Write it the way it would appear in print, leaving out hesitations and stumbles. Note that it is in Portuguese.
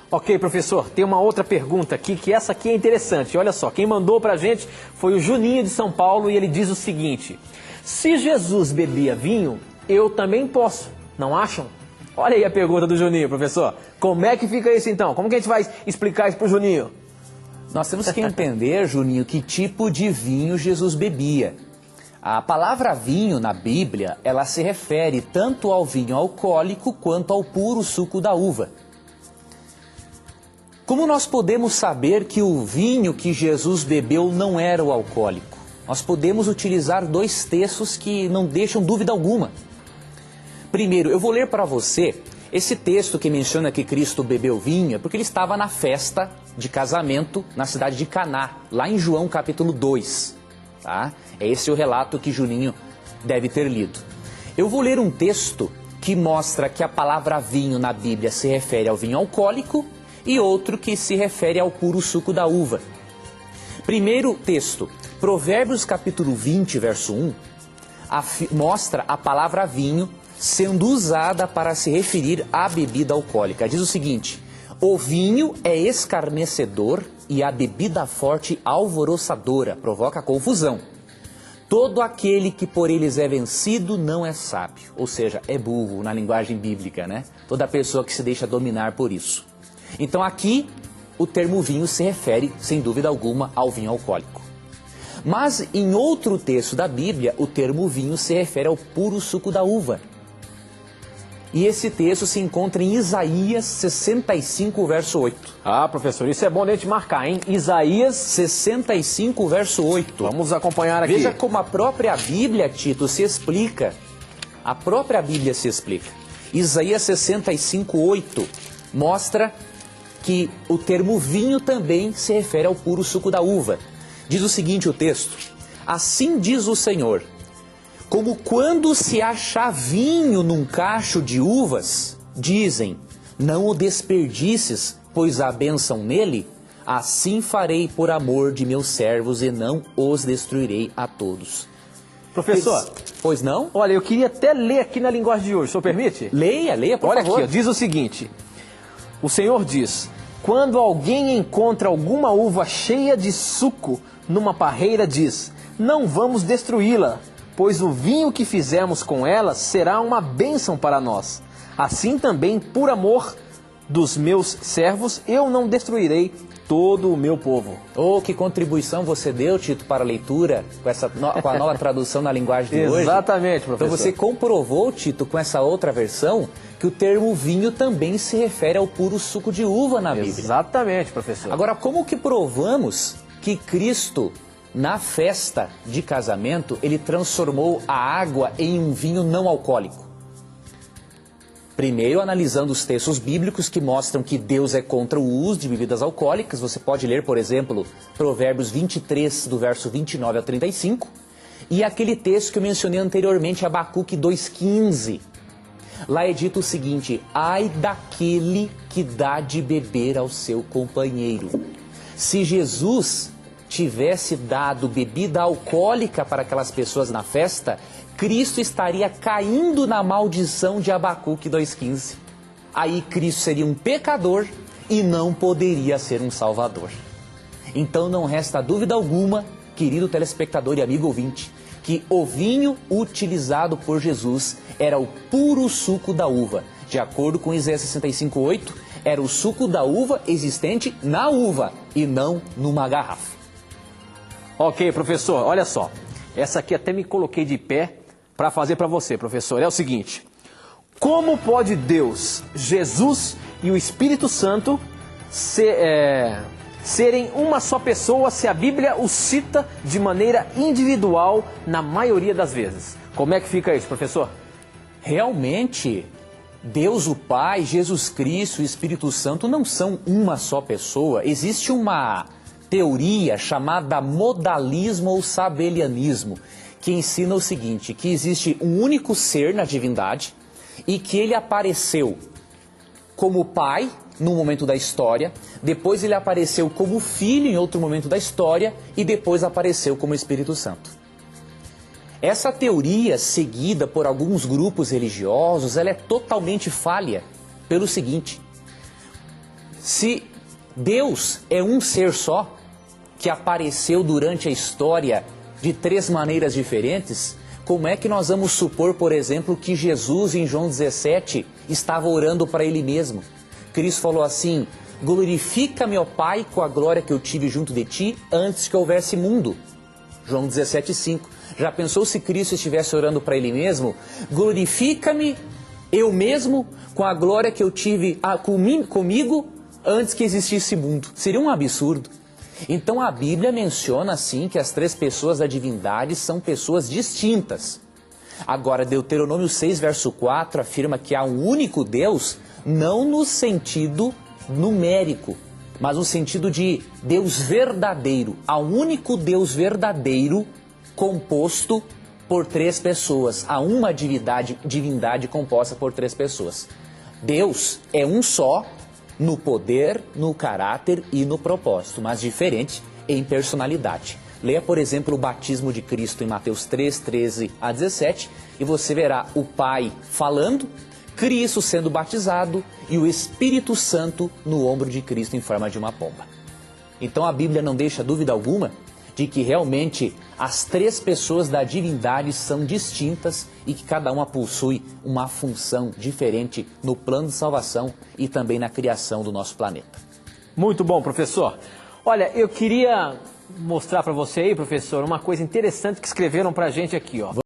Ok, professor, tem uma outra pergunta aqui, que essa aqui é interessante. Olha só, quem mandou pra gente foi o Juninho de São Paulo e ele diz o seguinte: se Jesus bebia vinho, eu também posso, não acham? Olha aí a pergunta do Juninho, professor. Como é que fica isso então? Como que a gente vai explicar isso pro Juninho? Nós temos que entender, Juninho, que tipo de vinho Jesus bebia. A palavra vinho na Bíblia, ela se refere tanto ao vinho alcoólico quanto ao puro suco da uva. Como nós podemos saber que o vinho que Jesus bebeu não era o alcoólico? Nós podemos utilizar dois textos que não deixam dúvida alguma. Primeiro, eu vou ler para você esse texto que menciona que Cristo bebeu vinho, porque ele estava na festa de casamento na cidade de Caná, lá em João capítulo 2. Tá? É esse o relato que Juninho deve ter lido. Eu vou ler um texto que mostra que a palavra vinho na Bíblia se refere ao vinho alcoólico e outro que se refere ao puro suco da uva. Primeiro texto, Provérbios capítulo 20, verso 1, mostra a palavra vinho sendo usada para se referir à bebida alcoólica. Diz o seguinte: o vinho é escarnecedor e a bebida forte alvoroçadora, provoca confusão. Todo aquele que por eles é vencido não é sábio, ou seja, é burro na linguagem bíblica, né? Toda pessoa que se deixa dominar por isso. Então aqui o termo vinho se refere, sem dúvida alguma, ao vinho alcoólico. Mas em outro texto da Bíblia, o termo vinho se refere ao puro suco da uva. E esse texto se encontra em Isaías 65, verso 8. Ah, professor, isso é bom a gente marcar, hein? Isaías 65, verso 8. Vamos acompanhar aqui. Veja como a própria Bíblia, Tito, se explica. A própria Bíblia se explica. Isaías 65, 8 mostra que o termo vinho também se refere ao puro suco da uva. Diz o seguinte o texto: assim diz o Senhor, como quando se acha vinho num cacho de uvas, dizem, não o desperdices, pois há bênção nele, assim farei por amor de meus servos e não os destruirei a todos. Professor, Pois não? olha, eu queria até ler aqui na linguagem de hoje, o senhor permite? Leia, por Olha favor. aqui, ó, diz o seguinte: o Senhor diz, quando alguém encontra alguma uva cheia de suco numa parreira, diz, não vamos destruí-la, pois o vinho que fizermos com ela será uma bênção para nós. Assim também, por amor dos meus servos, eu não destruirei todo o meu povo. Oh, que contribuição você deu, Tito, para a leitura com a nova tradução na linguagem de hoje. Exatamente, professor. Então você comprovou, Tito, com essa outra versão, que o termo vinho também se refere ao puro suco de uva na Bíblia. Exatamente, professor. Agora, como que provamos que Cristo, na festa de casamento, ele transformou a água em um vinho não alcoólico? Primeiro, analisando os textos bíblicos que mostram que Deus é contra o uso de bebidas alcoólicas. Você pode ler, por exemplo, Provérbios 23, do verso 29 ao 35. E aquele texto que eu mencionei anteriormente, Abacuque 2,15. Lá é dito o seguinte, ai daquele que dá de beber ao seu companheiro. Se Jesus tivesse dado bebida alcoólica para aquelas pessoas na festa, Cristo estaria caindo na maldição de Abacuque 2,15. Aí Cristo seria um pecador e não poderia ser um salvador. Então não resta dúvida alguma, querido telespectador e amigo ouvinte, que o vinho utilizado por Jesus era o puro suco da uva. De acordo com Isaías 65,8, era o suco da uva existente na uva e não numa garrafa. Ok, professor, olha só. Essa aqui até me coloquei de pé para fazer para você, professor. É o seguinte: como pode Deus, Jesus e o Espírito Santo serem uma só pessoa se a Bíblia os cita de maneira individual na maioria das vezes? Como é que fica isso, professor? Realmente, Deus o Pai, Jesus Cristo e o Espírito Santo não são uma só pessoa. Existe uma teoria chamada modalismo ou sabelianismo, que ensina o seguinte, que existe um único ser na divindade e que ele apareceu como Pai num momento da história, depois ele apareceu como Filho em outro momento da história e depois apareceu como Espírito Santo. Essa teoria, seguida por alguns grupos religiosos, ela é totalmente falha pelo seguinte: Se Deus é um ser só, que apareceu durante a história de 3 maneiras diferentes, como é que nós vamos supor, por exemplo, que Jesus, em João 17, estava orando para ele mesmo? Cristo falou assim: glorifica-me, ó Pai, com a glória que eu tive junto de ti antes que houvesse mundo. João 17,5. Já pensou se Cristo estivesse orando para ele mesmo? Glorifica-me, eu mesmo, com a glória que eu tive comigo antes que existisse mundo. Seria um absurdo. Então a Bíblia menciona assim que as 3 pessoas da divindade são pessoas distintas. Agora, Deuteronômio 6, verso 4 afirma que há um único Deus, não no sentido numérico, mas no sentido de Deus verdadeiro. Há um único Deus verdadeiro composto por 3 pessoas. Há uma divindade composta por 3 pessoas. Deus é um só, no poder, no caráter e no propósito, mas diferente em personalidade. Leia, por exemplo, o batismo de Cristo em Mateus 3, 13 a 17, e você verá o Pai falando, Cristo sendo batizado e o Espírito Santo no ombro de Cristo em forma de uma pomba. Então a Bíblia não deixa dúvida alguma de que realmente as 3 pessoas da divindade são distintas e que cada uma possui uma função diferente no plano de salvação e também na criação do nosso planeta. Muito bom, professor. Olha, eu queria mostrar para você aí, professor, uma coisa interessante que escreveram para a gente aqui, ó.